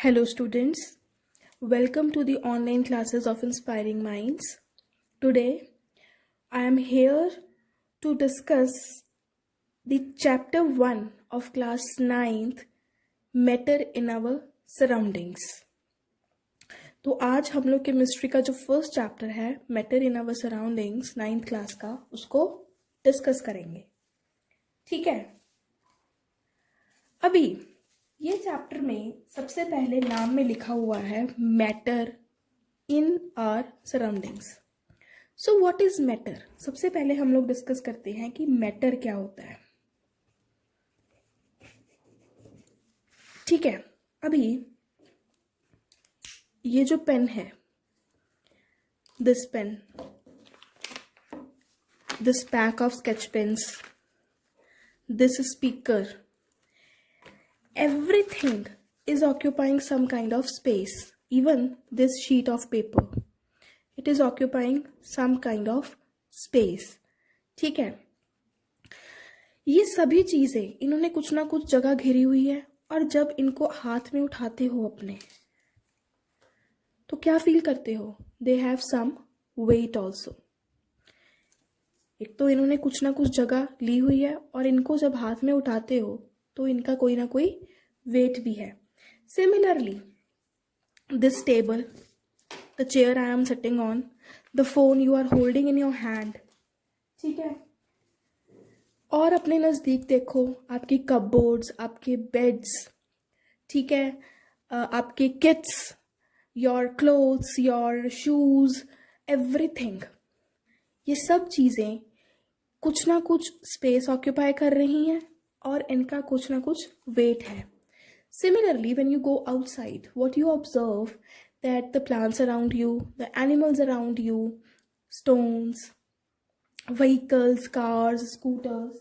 Hello, students. Welcome to the online classes of Inspiring Minds. Today, I am here to discuss the chapter 1 of class 9th, Matter in Our Surroundings. तो आज हम लोग chemistry का जो first chapter है matter in our surroundings 9th class का उसको discuss करेंगे. ठीक है. अभी ये चैप्टर में सबसे पहले नाम में लिखा हुआ है matter in our surroundings. So what is matter. सबसे पहले हम लोग डिस्कस करते हैं कि मैटर क्या होता है. ठीक है. अभी ये जो पेन है, this pen, this pack of sketch pens, this speaker, everything is occupying some kind of space. Even this sheet of paper, it is occupying some kind of space. ठीक है. ये सभी चीजें इन्होंने कुछ ना कुछ जगह घेरी हुई है और जब इनको हाथ में उठाते हो अपने तो क्या फील करते हो? They have some weight also. एक तो इन्होंने कुछ ना कुछ जगह ली हुई है और इनको जब हाथ में उठाते हो तो इनका कोई ना कोई वेट भी है. Similarly this table, the chair I am sitting on, the phone you are holding in your hand. ठीक है. और अपने नज़दीक देखो, आपकी कपबोर्ड्स, आपके बेड्स, ठीक है, आपके kits, your clothes, your shoes, everything. ये सब चीज़ें कुछ ना कुछ स्पेस ऑक्यूपाई कर रही हैं और इनका कुछ ना कुछ वेट है. Similarly, when you go outside, what you observe that the plants around you, the animals around you, stones, vehicles, cars, scooters,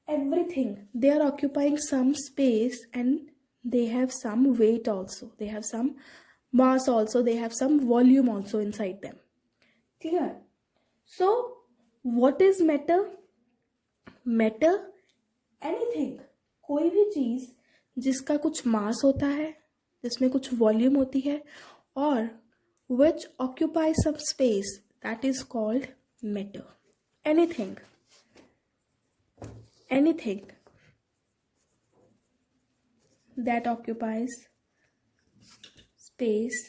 everything, they are occupying some space and they have some weight also. They have some mass also. They have some volume also inside them. Clear? So, what is matter? Matter, anything, कोई भी चीज जिसका कुछ मास होता है, जिसमें कुछ volume होती है और which occupies some space, that is called matter. Anything that occupies space,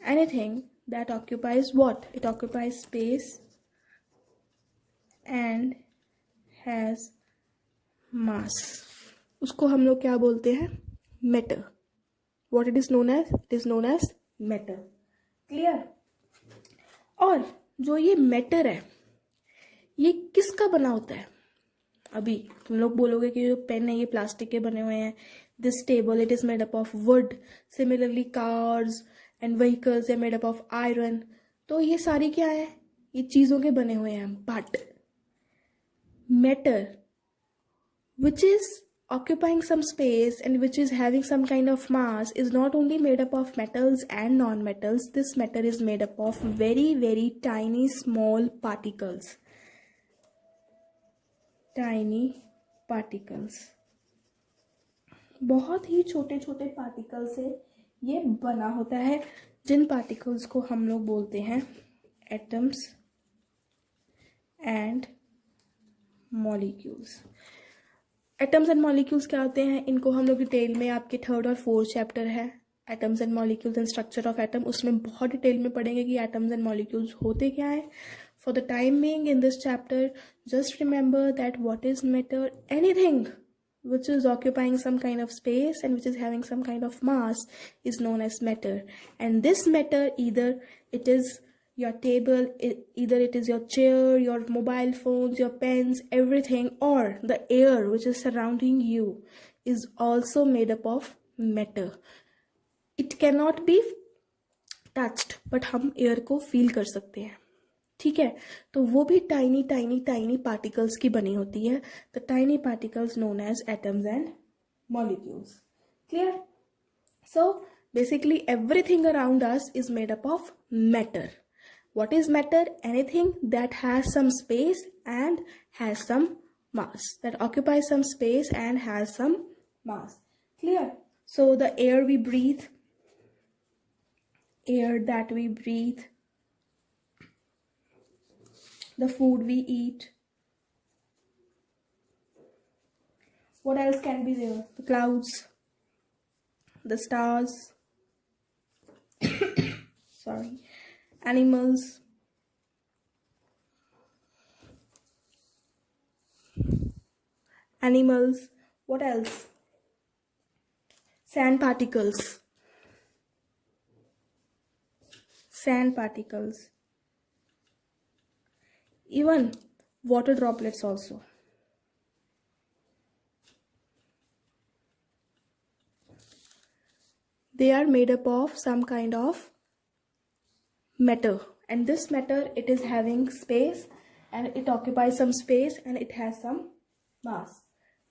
anything that occupies what? It occupies space and has मास. उसको हम लोग क्या बोलते हैं? Matter. What it is known as? It is known as matter. Clear? और जो ये matter है ये किसका बना होता है? अभी तुम लोग बोलोगे कि जो पेन है ये प्लास्टिक के बने हुए हैं. This table, it is made up of wood. Similarly cars and vehicles are made up of iron. तो ये सारी क्या है? ये चीजों के बने हुए हैं. But matter which is occupying some space and which is having some kind of mass is not only made up of metals and non-metals. This matter is made up of very very tiny small particles. Tiny particles. बहुत ही छोटे छोटे particle से ये बना होता है, जिन particles को हम लोग बोलते हैं atoms and molecules. Atoms and molecules क्या होते हैं? इनको हम लोग डिटेल में आपके 3rd और 4th चैप्टर है atoms and molecules and structure of atom, उसमें बहुत डिटेल में पढ़ेंगे कि एटम्स एंड मॉलिक्यूल्स होते क्या है. For the time being in this chapter just remember that what is matter. Anything which is occupying some kind of space and which is having some kind of mass is known as matter. And this matter, either it is your table, either it is your chair, your mobile phones, your pens, everything, or the air which is surrounding you is also made up of matter. It cannot be touched, but हम air को feel कर सकते हैं. ठीक है. तो वो भी टाइनी टाइनी टाइनी पार्टिकल्स की बनी होती है. The tiny particles known as atoms and molecules. Clear? So basically everything around us is made up of matter. What is matter? Anything that has some space and has some mass. That occupies some space and has some mass. Clear? So the air we breathe, air that we breathe, the food we eat. What else can be there? The clouds, the stars, sorry, animals, what else? Sand particles, even water droplets also. They are made up of some kind of matter, and this matter, it is having space, and it occupies some space, and it has some mass.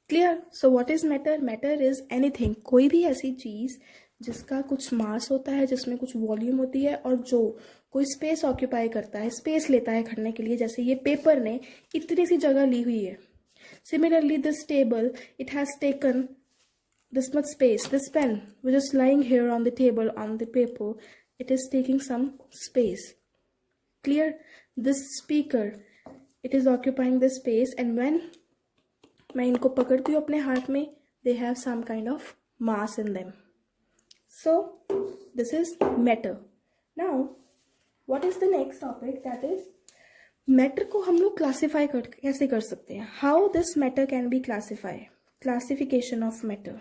Clear? So what is matter? Matter is anything, कोई भी ऐसी चीज जिसका कुछ मास होता है, जिसमें कुछ वॉल्यूम होती है, और जो कोई स्पेस ऑक्यूपाई करता है, स्पेस लेता है खड़ने के लिए. जैसे ये पेपर ने इतनी सी जगह ली हुई है. Similarly this table, it has taken this much space. This pen which is lying here on the table, on the paper, it is taking some space. Clear? This speaker, it is occupying the space, and when मैं इनको पकड़ती हूँ अपने हाथ में, they have some kind of mass in them. So this is matter. Now what is the next topic? That is matter को हम लोग classify कैसे कर सकते हैं? How this matter can be classified? Classification of matter.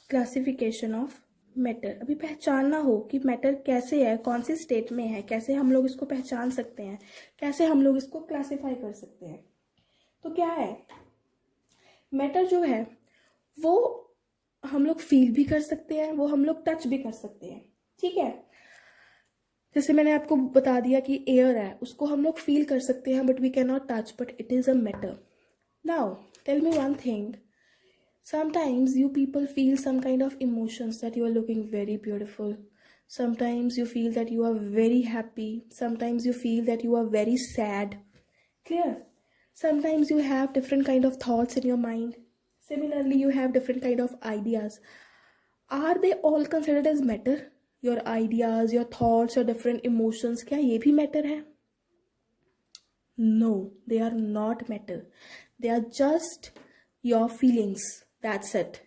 Classification of matter. अभी पहचानना हो कि मैटर कैसे है, कौन सी स्टेट में है, कैसे हम लोग इसको पहचान सकते हैं, कैसे हम लोग इसको क्लासिफाई कर सकते हैं. तो क्या है मैटर? जो है वो हम लोग फील भी कर सकते हैं, वो हम लोग टच भी कर सकते हैं. ठीक है? जैसे मैंने आपको बता दिया कि एयर है, उसको हम लोग फील कर सकते हैं, but we can not touch, but it is a matter. Now tell me one thing. Sometimes you people feel some kind of emotions, that you are looking very beautiful. Sometimes you feel that you are very happy. Sometimes you feel that you are very sad. Clear? Sometimes you have different kind of thoughts in your mind. Similarly, you have different kind of ideas. Are they all considered as matter? Your ideas, your thoughts, your different emotions, क्या ये भी matter है? No, they are not matter. They are just your feelings. That's it.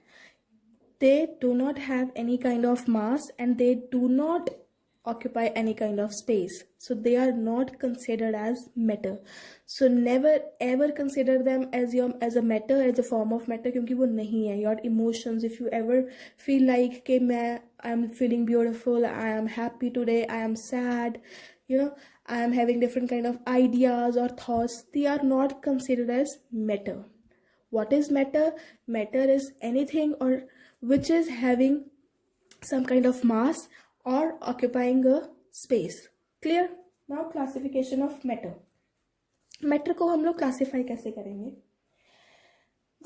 They do not have any kind of mass, and they do not occupy any kind of space. So they are not considered as matter. So never ever consider them as a matter, as a form of matter, क्योंकि वो नहीं है. Your emotions, if you ever feel like कि I am feeling beautiful, I am happy today, I am sad, I am having different kind of ideas or thoughts, they are not considered as matter. What is matter? Matter is anything or which is having some kind of mass or occupying a space. Clear? Now classification of matter. Matter को हम लोग classify कैसे करेंगे?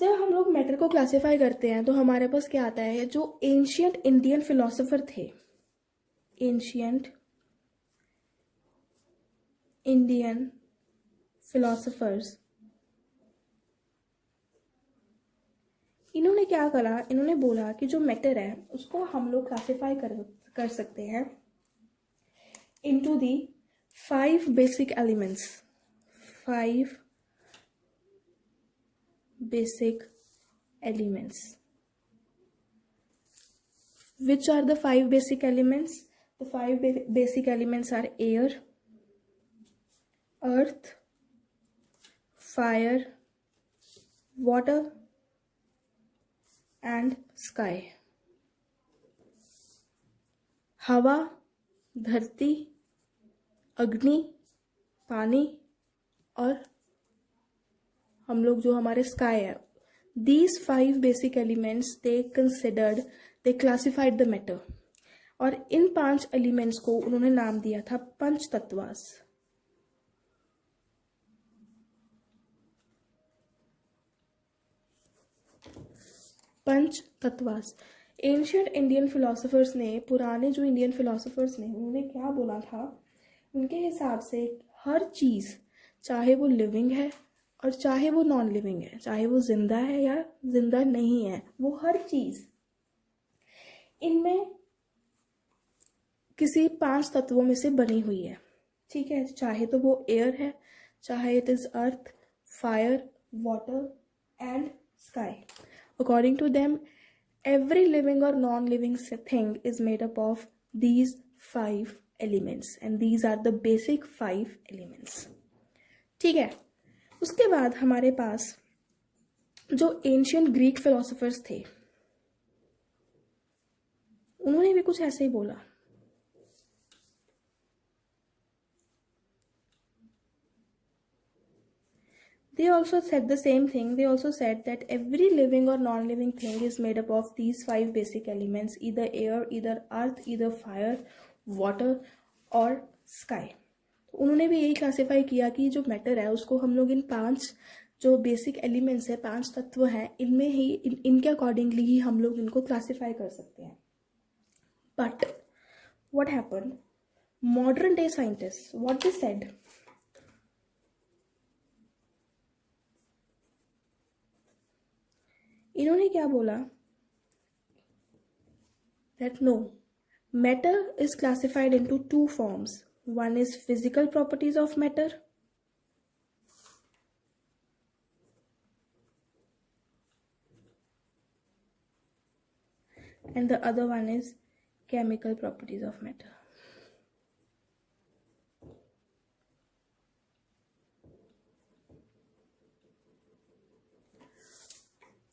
जब हम लोग matter को classify करते हैं तो हमारे पास क्या आता है? जो एंशियंट इंडियन फिलोसोफर थे, एंशियंट इंडियन फिलोसोफर्स, इन्होंने क्या करा? इन्होंने बोला कि जो मैटर है उसको हम लोग क्लासिफाई कर सकते हैं into the 5 basic elements. 5 basic elements. Which are the 5 basic elements? The 5 basic elements are air, earth, fire, water, and sky. हवा, धरती, अग्नि, पानी और हम लोग जो हमारे स्काई है. These 5 basic elements they classified the matter. और इन 5 एलिमेंट्स को उन्होंने नाम दिया था पंच तत्वास. पंच तत्वास. एंशियंट इंडियन फिलोसोफर्स ने, पुराने जो इंडियन फिलोसोफर्स ने, उन्होंने क्या बोला था? उनके हिसाब से हर चीज़, चाहे वो लिविंग है और चाहे वो नॉन लिविंग है, चाहे वो जिंदा है या जिंदा नहीं है, वो हर चीज इनमें किसी 5 तत्वों में से बनी हुई है। ठीक है, चाहे तो वो एयर है, चाहे it is earth, fire, water and sky. According to them, every living or non-living thing is made up of these 5 elements and these are the basic 5 elements. ठीक है, उसके बाद हमारे पास जो एंशियंट ग्रीक फिलोसोफर्स थे, उन्होंने भी कुछ ऐसे ही बोला। They also said the same thing. They also said that every living or non-living thing is made up of these 5 basic elements, either air, either earth, either fire, water or sky. तो उन्होंने भी यही classify किया कि जो matter है उसको हम लोग इन 5 जो बेसिक एलिमेंट्स है, 5 तत्व हैं, इनमें ही इनके अकॉर्डिंगली ही हम लोग इनको क्लासिफाई कर सकते हैं। But what happen, modern day scientist what they said, इन्होंने क्या बोला, that no, matter is classified into 2 forms. One is physical properties of matter and the other one is chemical properties of matter.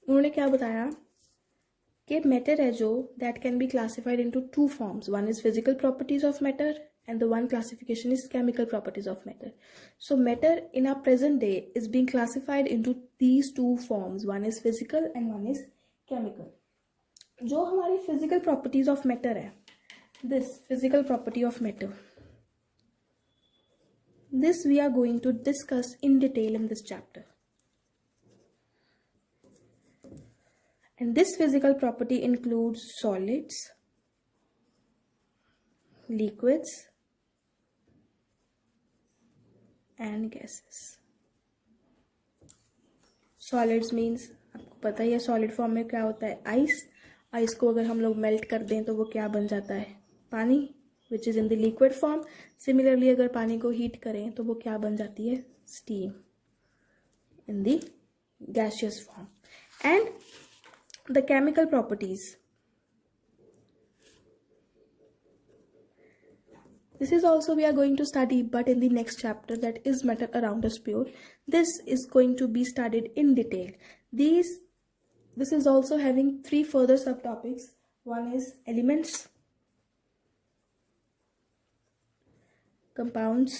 उन्होंने क्या बताया कि matter है जो that can be classified into 2 forms, one is physical properties of matter and the one classification is chemical properties of matter. So matter in our present day is being classified into these 2 forms, one is physical and one is chemical. जो हमारी physical properties of matter है, this physical property of matter, this we are going to discuss in detail in this chapter. And this physical property includes solids, liquids and gases. Solids means आपको पता ही है solid form में क्या होता है, ice. Ice को अगर हम लोग मेल्ट कर दें तो वो क्या बन जाता है, पानी, which is in the liquid form. Similarly अगर पानी को हीट करें तो वो क्या बन जाती है, steam in the gaseous form. And the chemical properties, this is also we are going to study, but in the next chapter, that is matter around us pure. This is going to be studied in detail. This is also having 3 further subtopics. One is elements, compounds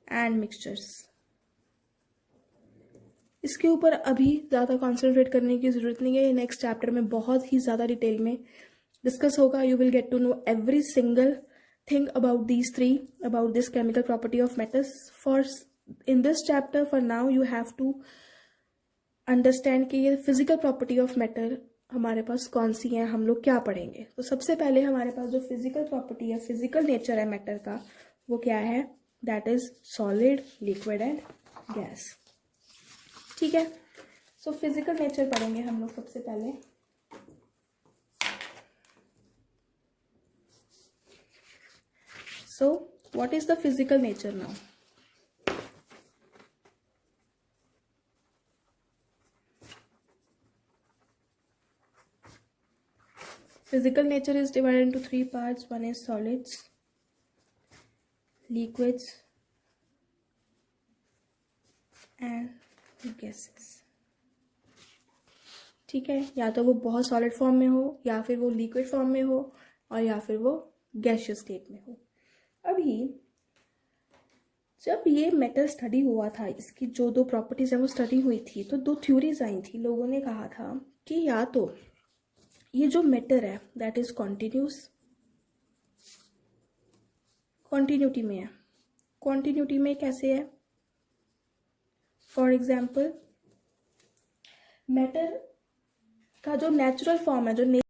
and mixtures. इसके ऊपर अभी ज़्यादा concentrate करने की ज़रूरत नहीं है, ये नेक्स्ट चैप्टर में बहुत ही ज़्यादा डिटेल में डिस्कस होगा. You will get to know every single thing about these 3, about this chemical property of metals. For in this chapter for now you have to understand कि ये फिजिकल प्रॉपर्टी ऑफ मैटर हमारे पास कौन सी है, हम लोग क्या पढ़ेंगे. तो सबसे पहले हमारे पास जो फिजिकल प्रॉपर्टी है, फिजिकल नेचर है मैटर का, वो क्या है, that is solid, liquid and gas. ठीक है, सो फिजिकल नेचर पढ़ेंगे हम लोग सबसे पहले. सो what is the physical nature now. Physical nature is divided into 3 parts. One is solids, liquids and gases. ठीक है, या तो वो बहुत सॉलिड फॉर्म में हो, या फिर वो लिक्विड फॉर्म में हो, और या फिर वो गैसियस स्टेट में हो. अभी जब ये मेटल स्टडी हुआ था, इसकी जो 2 प्रॉपर्टीज है वो स्टडी हुई थी, तो 2 थ्योरीज आई थी. लोगों ने कहा था कि या तो ये जो मैटर है दैट इज कॉन्टिन्यूस, कॉन्टिन्यूटी में है. कॉन्टिन्यूटी में कैसे है, फॉर एग्जाम्पल मैटर का जो नेचुरल फॉर्म है, जो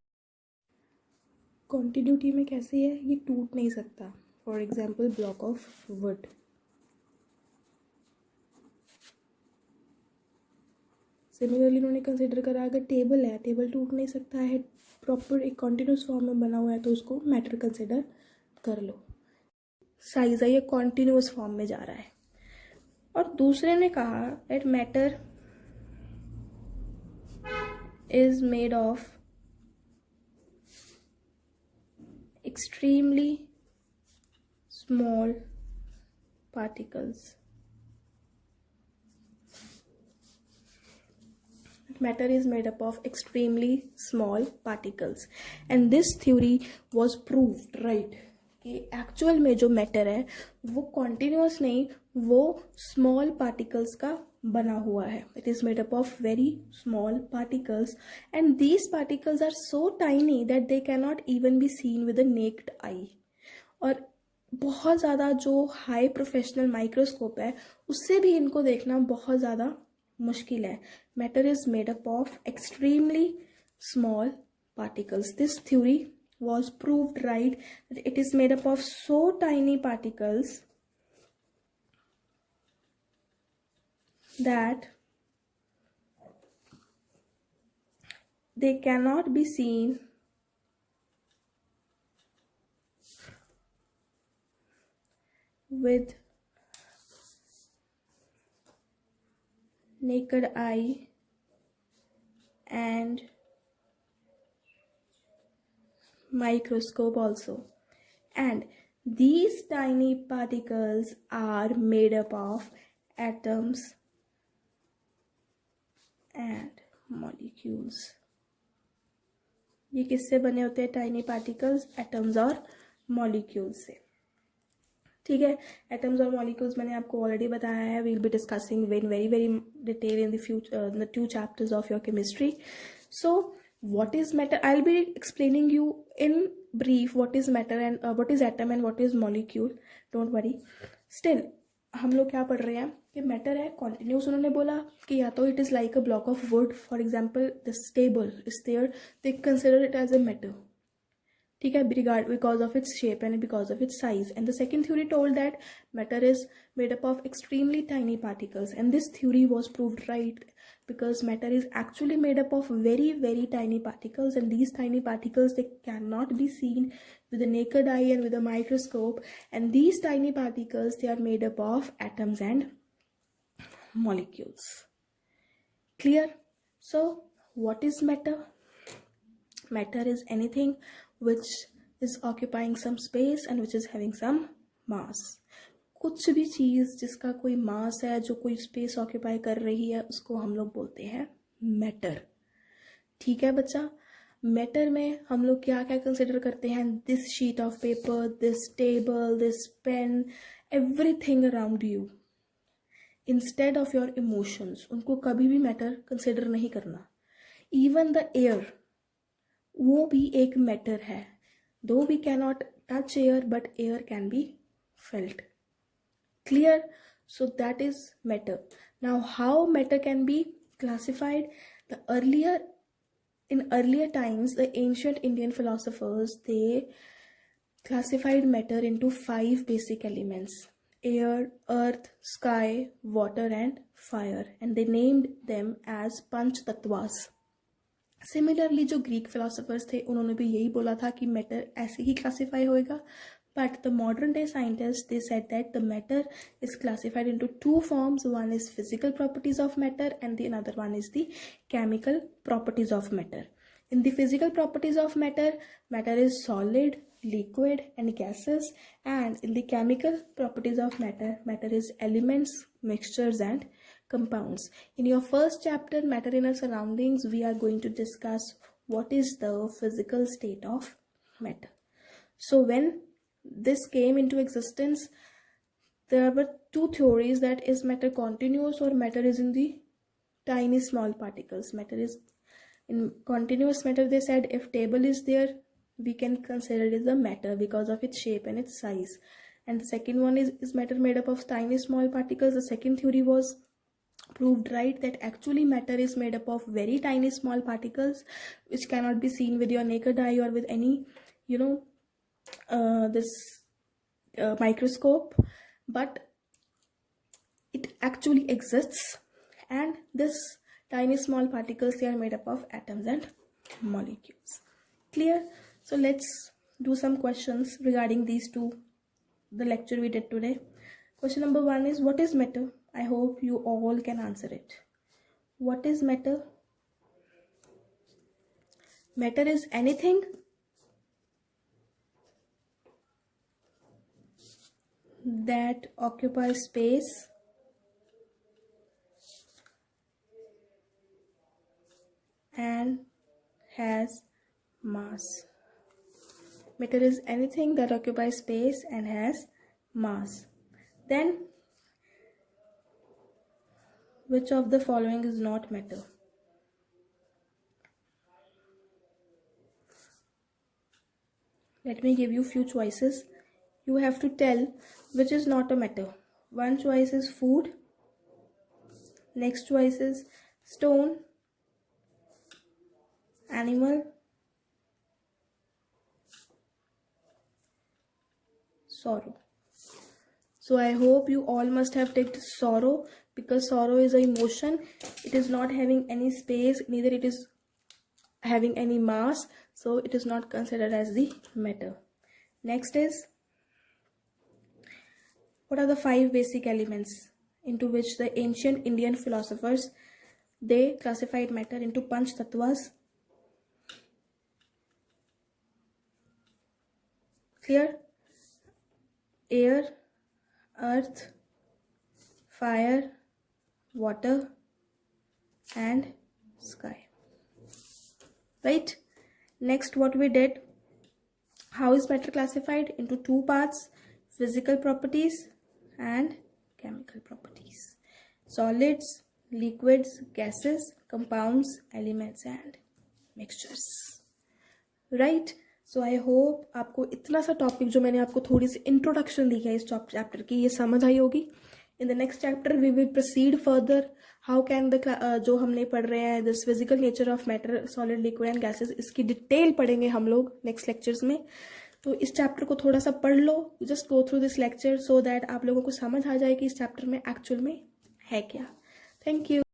कॉन्टिन्यूटी में कैसे है, ये टूट नहीं सकता. For example block of wood, similarly उन्होंने कंसिडर करा अगर टेबल है, टेबल टूट नहीं सकता है, प्रॉपर एक कॉन्टिन्यूस फॉर्म में बना हुआ है, तो उसको मैटर कंसिडर कर लो। साइज है, ये कॉन्टिन्यूस फॉर्म में जा रहा है। और दूसरे ने कहा that matter is made of extremely small particles. Matter is made up of extremely small particles and this theory was proved right कि एक्चुअल में जो मैटर है वो कॉन्टिन्यूस नहीं, वो स्मॉल पार्टिकल्स का बना हुआ है. It is made up of very small particles and these particles are so tiny that they can not even be seen with a naked eye. और बहुत ज़्यादा जो हाई प्रोफेशनल माइक्रोस्कोप है उससे भी इनको देखना बहुत ज़्यादा मुश्किल है. Matter is made up of extremely small particles. This theory was proved right that it is made up of so tiny particles that they cannot be seen with naked eye and microscope also. And these tiny particles are made up of atoms and molecules. ये किससे बने होते हैं tiny particles? Atoms और molecules से. ठीक है, atoms और मॉलिक्यूल्स मैंने आपको ऑलरेडी बताया है. We'll be discussing in very very detail in the future the 2 chapters of your chemistry. So what is matter? I'll be explaining you in brief what is matter and what is atom and what is molecule. Don't worry. Still हम लोग क्या पढ़ रहे हैं कि matter है continuous. उन्होंने बोला कि या तो it is like a block of wood, for example this table is there, they consider it as a matter. ठीक है, because of its shape and because of its size. And the second theory told that matter is made up of extremely tiny particles, and this theory was proved right because matter is actually made up of very very tiny particles, and these tiny particles, they cannot be seen with the naked eye and with a microscope. And these tiny particles, they are made up of atoms and molecules. Clear? So what is matter? Matter is anything which is occupying some space and which is having some mass. कुछ भी चीज जिसका कोई मास है, जो कोई space occupy कर रही है, उसको हम लोग बोलते हैं मैटर. ठीक है बच्चा, मैटर में हम लोग क्या क्या कंसिडर करते हैं? This sheet of paper, this table, this pen, everything around you. Instead of your emotions, उनको कभी भी मैटर कंसिडर नहीं करना. इवन द एयर, वो भी एक मैटर है. Though we cannot touch air but air can be felt. Clear? So that is matter. Now how matter can be classified? In earlier times, the ancient Indian philosophers, they classified matter into 5 basic elements: air, earth, sky, water and fire, and they named them as Panch Tattvas. Similarly जो Greek philosophers थे उन्होंने भी यही बोला था कि matter ऐसे ही classify होएगा. But the modern day scientist, they said that the matter is classified into 2 forms. One is physical properties of matter and the another one is the chemical properties of matter. In the physical properties of matter, matter is solid, liquid and gases, and in the chemical properties of matter, matter is elements, mixtures and compounds. In your first chapter, matter in our surroundings, we are going to discuss what is the physical state of matter. So when this came into existence, there were 2 theories, that is matter continuous or matter is in the tiny small particles. Matter is in continuous matter, they said if table is there, we can consider it as a matter because of its shape and its size. And the second one is matter made up of tiny small particles. The second theory was proved right that actually matter is made up of very tiny small particles which cannot be seen with your naked eye or with any this microscope, but it actually exists. And this Tiny small particles, they are made up of atoms and molecules. Clear? So let's do some questions regarding these two, the lecture we did today. Question number 1 is, what is matter? I hope you all can answer it. What is matter? Matter is anything that occupies space and has mass. Matter is anything that occupies space and has mass. Then, which of the following is not matter? Let me give you few choices. You have to tell which is not a matter. One choice is food. Next choice is stone, animal, sorrow. So I hope you all must have ticked sorrow, because sorrow is an emotion. It is not having any space, neither it is having any mass, so it is not considered as the matter. Next is, what are the 5 basic elements into which the ancient Indian philosophers, they classified matter into Panch Tattvas? Clear? Air, earth, fire, water, and sky. Right? Next, what we did, how is matter classified? Into 2 parts, physical properties and chemical properties. Solids, liquids, gases, compounds, elements and mixtures. Right? So I hope आपको इतना सा topic जो मैंने आपको थोड़ी सी introduction दी है इस chapter की, ये समझ आई होगी. In the next chapter we will proceed further. How can the जो हमने पढ़ रहे हैं this physical nature of matter, solid, liquid and gases, इसकी डिटेल पढ़ेंगे हम लोग नेक्स्ट लेक्चर्स में. तो इस चैप्टर को थोड़ा सा पढ़ लो, just go through this lecture so that आप लोगों को समझ आ जाए कि इस चैप्टर में एक्चुअल में है क्या. Thank you.